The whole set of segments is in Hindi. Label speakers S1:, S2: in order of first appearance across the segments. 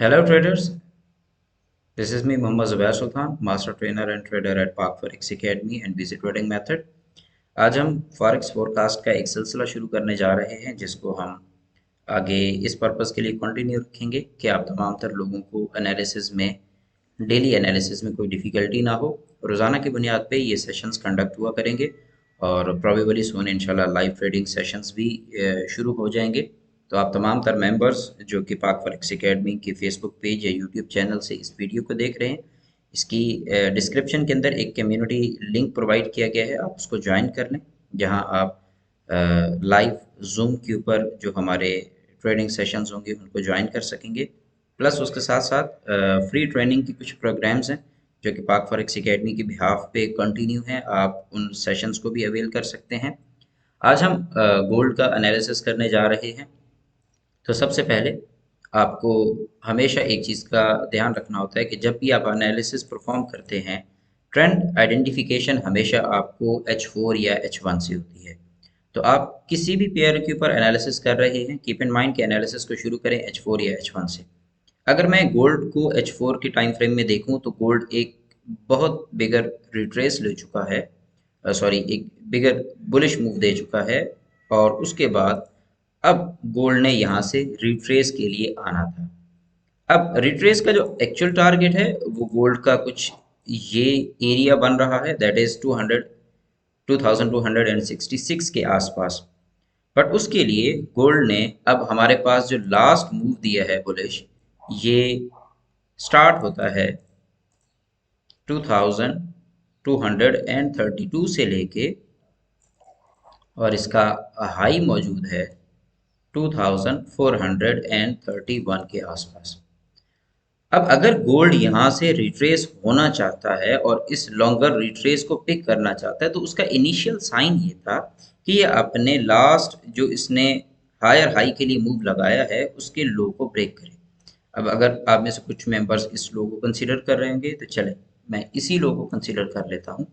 S1: Hello traders, this is me Mohammad Zubair Sultan, Master Trainer and Trader at Park Forex Academy and Busy Trading Method। आज हम फॉरेक्स फोरकास्ट का एक सिलसिला शुरू करने जा रहे हैं जिसको हम आगे इस पर्पस के लिए कंटिन्यू रखेंगे कि आप तमाम तर लोगों को एनालिसिस में डेली एनालिसिस में कोई डिफ़िकल्टी ना हो। रोज़ाना की बुनियाद पे ये सेशंस कंडक्ट हुआ करेंगे और प्रोबेबली सोन इंशाल्लाह लाइव ट्रेडिंग सेशंस भी शुरू हो जाएंगे। तो आप तमाम तर मेंबर्स जो कि पाक फॉरेक्स एकेडमी के फेसबुक पेज या यूट्यूब चैनल से इस वीडियो को देख रहे हैं, इसकी डिस्क्रिप्शन के अंदर एक कम्युनिटी लिंक प्रोवाइड किया गया है, आप उसको ज्वाइन कर लें जहां आप लाइव जूम के ऊपर जो हमारे ट्रेडिंग सेशंस होंगे उनको ज्वाइन कर सकेंगे। प्लस उसके साथ साथ फ्री ट्रेनिंग की कुछ प्रोग्राम्स हैं जो कि पाक फॉरेक्स एकेडमी के बिहाफ पे कंटिन्यू हैं, आप उन सेशंस को भी अवेल कर सकते हैं। आज हम गोल्ड का एनालिसिस करने जा रहे हैं। तो सबसे पहले आपको हमेशा एक चीज़ का ध्यान रखना होता है कि जब भी आप एनालिसिस परफॉर्म करते हैं, ट्रेंड आइडेंटिफिकेशन हमेशा आपको H4 या H1 से होती है। तो आप किसी भी पेयर के ऊपर एनालिसिस कर रहे हैं, कीप इन माइंड कि एनालिसिस को शुरू करें H4 या H1 से। अगर मैं गोल्ड को H4 के टाइम फ्रेम में देखूं तो गोल्ड एक बहुत बिगर रिट्रेस ले चुका है, सॉरी एक बिगर बुलिश मूव दे चुका है और उसके बाद अब गोल्ड ने यहाँ से रिट्रेस के लिए आना था। अब रिट्रेस का जो एक्चुअल टारगेट है वो गोल्ड का कुछ ये एरिया बन रहा है, दैट इज 2266 के आसपास। बट उसके लिए गोल्ड ने अब हमारे पास जो लास्ट मूव दिया है बुलिश, ये स्टार्ट होता है 2232 से लेके और इसका हाई मौजूद है 2431 के आसपास। अब अगर गोल्ड यहाँ से रिट्रेस होना चाहता है और इस लॉन्गर रिट्रेस को पिक करना चाहता है तो उसका इनिशियल साइन ये था कि ये अपने लास्ट जो इसने हायर हाई के लिए मूव लगाया है उसके लो को ब्रेक करे। अब अगर आप में से कुछ मेंबर्स इस लो को कंसीडर कर रहे होंगे तो चले मैं इसी लो को कंसीडर कर लेता हूँ।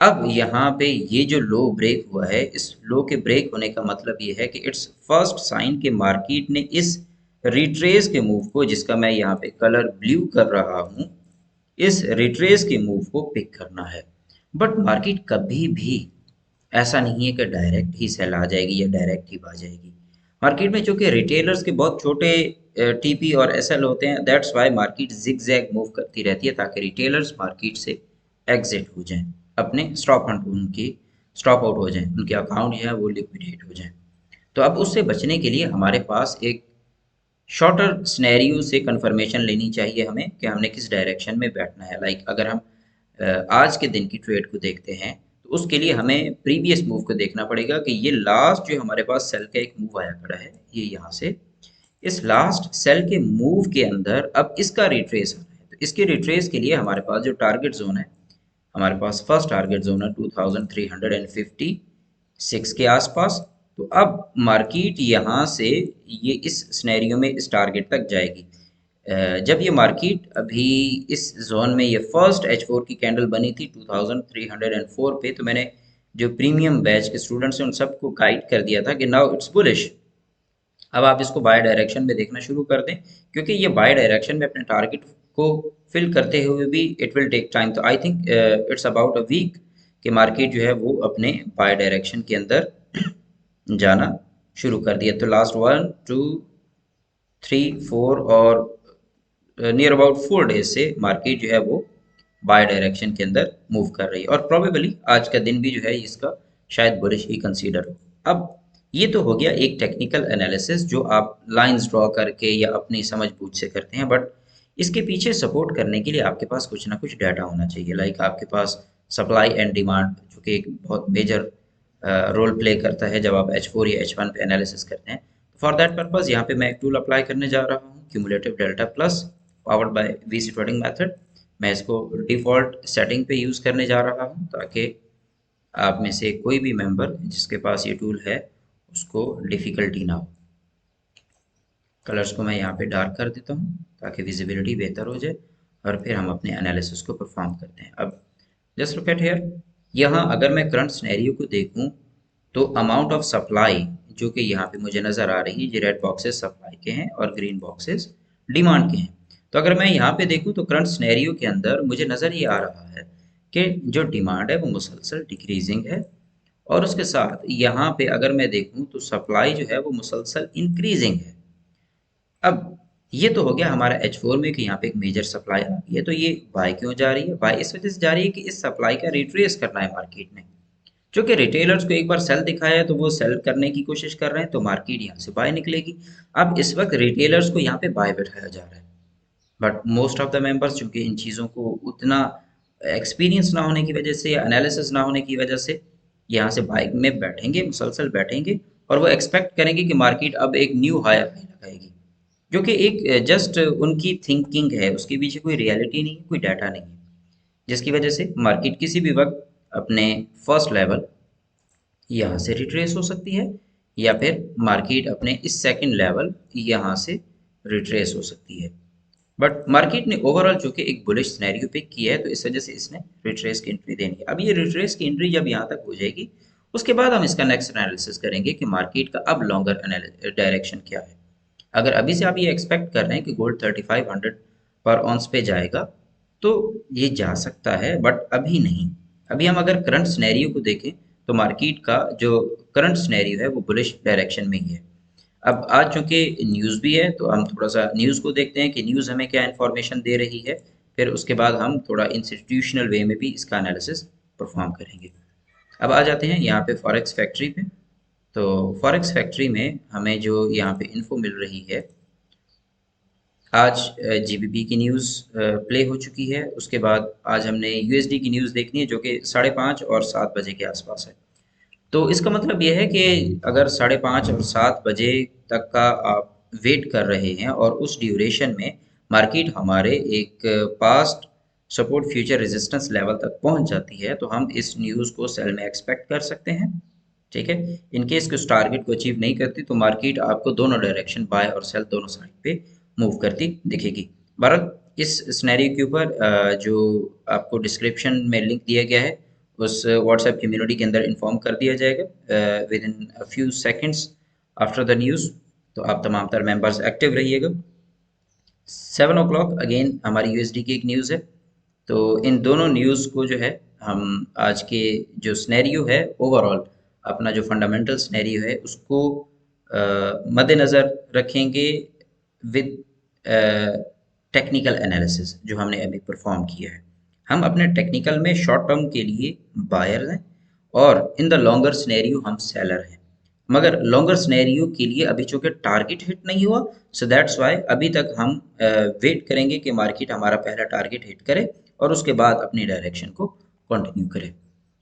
S1: अब यहाँ पे ये जो लो ब्रेक हुआ है, इस लो के ब्रेक होने का मतलब ये है कि इट्स फर्स्ट साइन कि मार्केट ने इस रिट्रेस के मूव को, जिसका मैं यहाँ पे कलर ब्लू कर रहा हूँ, इस रिट्रेस के मूव को पिक करना है। बट मार्केट कभी भी ऐसा नहीं है कि डायरेक्ट ही सेल आ जाएगी या डायरेक्ट ही आ जाएगी। मार्केट में चूंकि रिटेलर्स के बहुत छोटे टीपी और एसएल होते हैं, that's why market zig zag move करती रहती है ताकि रिटेलर्स मार्केट से एग्जिट हो जाएं, अपने स्टॉप हंट उनकी स्टॉप आउट हो जाएं, उनके अकाउंट जो है वो लिक्विडेट हो जाएं। तो अब उससे बचने के लिए हमारे पास एक शॉर्टर स्नैरियो से कंफर्मेशन लेनी चाहिए हमें कि हमने किस डायरेक्शन में बैठना है। लाइक अगर हम आज के दिन की ट्रेड को देखते हैं तो उसके लिए हमें प्रीवियस मूव को देखना पड़ेगा कि ये लास्ट जो हमारे पास सेल का एक मूव आया खड़ा है, ये यहाँ से इस लास्ट सेल के मूव के अंदर अब इसका रिट्रेस आना है। तो इसके रिट्रेस के लिए हमारे पास जो टारगेट जोन है, हमारे पास फर्स्ट टारगेट जोन है 2356 के आसपास। तो अब मार्केट यहाँ से ये इस सिनेरियो में इस टारगेट तक जाएगी। जब ये मार्केट अभी इस जोन में ये फर्स्ट H4 की कैंडल बनी थी 2304 पे, तो मैंने जो प्रीमियम बैच के स्टूडेंट्स हैं उन सबको गाइड कर दिया था कि नाउ इट्स बुलिश। अब आप इसको बाय डायरेक्शन में देखना शुरू कर दें क्योंकि ये बाय डायरेक्शन में अपने टारगेट को फिल करते हुए भी इट विल टेक टाइम। तो I think it's about a week कि मार्केट जो है वो अपने बाय डायरेक्शन के अंदर जाना शुरू कर दिया। तो लास्ट 1 2 3 4 और नियर अबाउट 4 डेज से मार्केट जो है वो बाय डायरेक्शन के अंदर मूव कर रही है और प्रोबेबली आज का दिन भी जो है इसका शायद बुलिश ही कंसीडर हो। अब ये तो हो गया एक टेक्निकल एनालिसिस जो आप लाइंस ड्रॉ करके या अपनी समझ बूझ से करते हैं, बट इसके पीछे सपोर्ट करने के लिए आपके पास कुछ ना कुछ डाटा होना चाहिए। लाइक आपके पास सप्लाई एंड डिमांड जो कि एक बहुत मेजर रोल प्ले करता है जब आप H4 या H1 पे एनालिसिस करते हैं। फॉर दैट पर्पज यहाँ पे मैं एक टूल अप्लाई करने जा रहा हूँ, cumulative delta plus powered by VC trading method. मैं इसको डिफ़ॉल्ट सेटिंग पे यूज़ करने जा रहा हूँ ताकि आप में से कोई भी मेंबर जिसके पास ये टूल है उसको डिफ़िकल्टी ना हो। कलर्स को मैं यहाँ पे डार्क कर देता हूँ ताकि विजिबिलिटी बेहतर हो जाए और फिर हम अपने एनालिसिस को परफॉर्म करते हैं। अब जस्ट लुक एट हियर, यहाँ अगर मैं करंट सिनेरियो को देखूँ तो अमाउंट ऑफ सप्लाई जो कि यहाँ पे मुझे नज़र आ रही है, ये रेड बॉक्सेस सप्लाई के हैं और ग्रीन बॉक्सेस डिमांड के हैं। तो अगर मैं यहाँ पे देखूँ तो करंट सिनेरियो के अंदर मुझे नज़र ये आ रहा है कि जो डिमांड है वो मुसलसल डिक्रीजिंग है, और उसके साथ यहाँ पे अगर मैं देखूँ तो सप्लाई जो है वो मुसलसल इंक्रीजिंग है। अब ये तो हो गया हमारा H4 में कि यहाँ पे एक मेजर सप्लाई आ गई है, तो ये बाय क्यों जा रही है? बाय इस वजह से जा रही है कि इस सप्लाई का रिट्रेस करना है मार्केट में। क्योंकि रिटेलर्स को एक बार सेल दिखाया है तो वो सेल करने की कोशिश कर रहे हैं, तो मार्केट यहाँ से बाय निकलेगी। अब इस वक्त रिटेलर्स को यहाँ पे बाय बैठाया जा रहा है, but most of the members चूंकि इन चीज़ों को उतना एक्सपीरियंस ना होने की वजह से या एनालिसिस ना होने की वजह से यहाँ से बाइक में बैठेंगे, मुसलसल बैठेंगे, और वो एक्सपेक्ट करेंगे कि मार्केट अब एक न्यू हायर हाई लगाएगी, जो कि एक जस्ट उनकी थिंकिंग है, उसके पीछे कोई रियलिटी नहीं है, कोई डाटा नहीं है, जिसकी वजह से मार्केट किसी भी वक्त अपने फर्स्ट लेवल यहाँ से रिट्रेस हो सकती है, या फिर मार्केट अपने इस सेकंड लेवल यहाँ से रिट्रेस हो सकती है। बट मार्केट ने ओवरऑल जो कि एक बुलिश सिनेरियो पिक किया है, तो इस वजह से इसने रिट्रेस की एंट्री देनी है। अब ये रिट्रेस की एंट्री जब यहाँ तक हो जाएगी, उसके बाद हम इसका नेक्स्ट एनालिसिस करेंगे कि मार्केट का अब लॉन्गर डायरेक्शन क्या है। अगर अभी से आप ये एक्सपेक्ट कर रहे हैं कि गोल्ड 3500 पर ऑन्स पे जाएगा, तो ये जा सकता है, बट अभी नहीं। अभी हम अगर करंट सिनेरियो को देखें तो मार्केट का जो करंट सिनेरियो है वो बुलिश डायरेक्शन में ही है। अब आज चूंकि न्यूज़ भी है, तो हम थोड़ा सा न्यूज़ को देखते हैं कि न्यूज़ हमें क्या इन्फॉर्मेशन दे रही है, फिर उसके बाद हम थोड़ा इंस्टीट्यूशनल वे में भी इसका एनालिसिस परफॉर्म करेंगे। अब आ जाते हैं यहाँ पे फॉरेक्स फैक्ट्री पे। तो फॉरेक्स फैक्ट्री में हमें जो यहाँ पे इन्फो मिल रही है, आज जीबीपी की न्यूज़ प्ले हो चुकी है। उसके बाद आज हमने यूएसडी की न्यूज़ देखनी है, जो कि 5:30 और 7 बजे के आसपास है। तो इसका मतलब ये है कि अगर 5:30 और 7 बजे तक का आप वेट कर रहे हैं और उस ड्यूरेशन में मार्केट हमारे एक past support future resistance level तक पहुंच जाती है, तो हम इस न्यूज़ को सेल में एक्सपेक्ट कर सकते हैं। ठीक है, इन केस के उस टारगेट को अचीव नहीं करती तो मार्केट आपको दोनों डायरेक्शन बाय और सेल दोनों साइड पे मूव करती दिखेगी। बहरहाल इस सिनेरियो के ऊपर जो आपको डिस्क्रिप्शन में लिंक दिया गया है, उस व्हाट्सएप कम्युनिटी के अंदर इन्फॉर्म कर दिया जाएगा with in a few seconds after the news. तो आप तमाम तर मेंबर्स एक्टिव रहिएगा। 7 o'clock अगेन हमारी यूएसडी की एक न्यूज़ है। तो इन दोनों न्यूज़ को जो है हम आज के जो सिनेरियो है ओवरऑल, अपना जो फंडामेंटल सिनेरियो है उसको मद्देनज़र रखेंगे विद टेक्निकल एनालिसिस जो हमने अभी परफॉर्म किया है। हम अपने टेक्निकल में शॉर्ट टर्म के लिए बायर हैं और इन द लॉन्गर सिनेरियो हम सेलर हैं। मगर लॉन्गर सिनेरियो के लिए अभी चूंकि टारगेट हिट नहीं हुआ, सो दैट्स वाई अभी तक हम वेट करेंगे कि मार्केट हमारा पहला टारगेट हिट करे और उसके बाद अपनी डायरेक्शन को कंटिन्यू करे।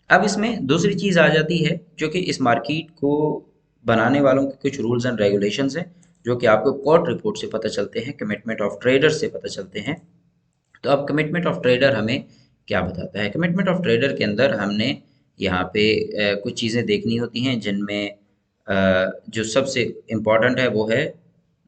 S1: अब इसमें दूसरी चीज़ आ जाती है, जो कि इस मार्केट को बनाने वालों के कुछ रूल्स एंड रेगुलेशंस हैं, जो कि आपको कोर्ट रिपोर्ट से पता चलते हैं, कमिटमेंट ऑफ ट्रेडर से पता चलते हैं। तो अब कमिटमेंट ऑफ ट्रेडर हमें क्या बताता है? कमिटमेंट ऑफ ट्रेडर के अंदर हमने यहाँ पे कुछ चीज़ें देखनी होती हैं, जिनमें जो सबसे इम्पॉर्टेंट है वो है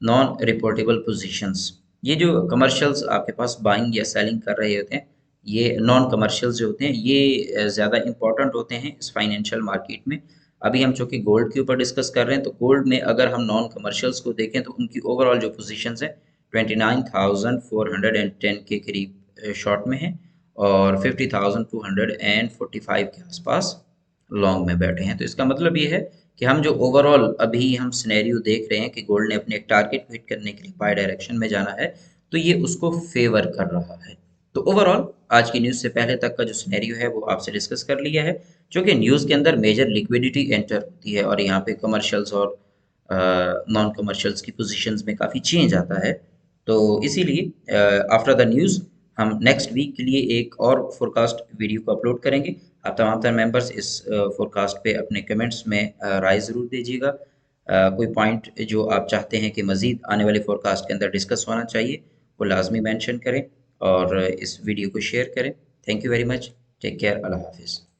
S1: नॉन रिपोर्टेबल पोजीशंस। ये जो कमर्शियल्स आपके पास बाइंग या सेलिंग कर रहे होते हैं, ये नॉन कमर्शियल्स जो होते हैं, ये ज़्यादा इम्पॉर्टेंट होते हैं इस फाइनेंशियल मार्केट में। अभी हम चूंकि गोल्ड के ऊपर डिस्कस कर रहे हैं, तो गोल्ड में अगर हम नॉन कमर्शियल्स को देखें तो उनकी ओवरऑल जो पोजीशंस है 29,410 के करीब शॉर्ट में है और 50,245 के आसपास लॉन्ग में बैठे हैं। तो इसका मतलब ये है कि हम जो ओवरऑल अभी हम सिनेरियो देख रहे हैं कि गोल्ड ने अपने एक टारगेट को हिट करने के लिए बाय डायरेक्शन में जाना है, तो ये उसको फेवर कर रहा है। तो ओवरऑल आज की न्यूज़ से पहले तक का जो सिनेरियो है वो आपसे डिस्कस कर लिया है, जो कि न्यूज़ के अंदर मेजर लिक्विडिटी एंटर होती है और यहाँ पे कमर्शियल्स और नॉन कमर्शियल्स की पोजीशंस में काफ़ी चेंज आता है। तो इसीलिए आफ्टर द न्यूज़ हम नेक्स्ट वीक के लिए एक और फोरकास्ट वीडियो को अपलोड करेंगे। आप तमाम तर मेंबर्स इस फोरकास्ट पे अपने कमेंट्स में राय ज़रूर दीजिएगा। कोई पॉइंट जो आप चाहते हैं कि मज़ीद आने वाले फोरकास्ट के अंदर डिस्कस होना चाहिए, वो लाजमी मेंशन करें और इस वीडियो को शेयर करें। Thank you very much. Take care. अल्लाह हाफिज़।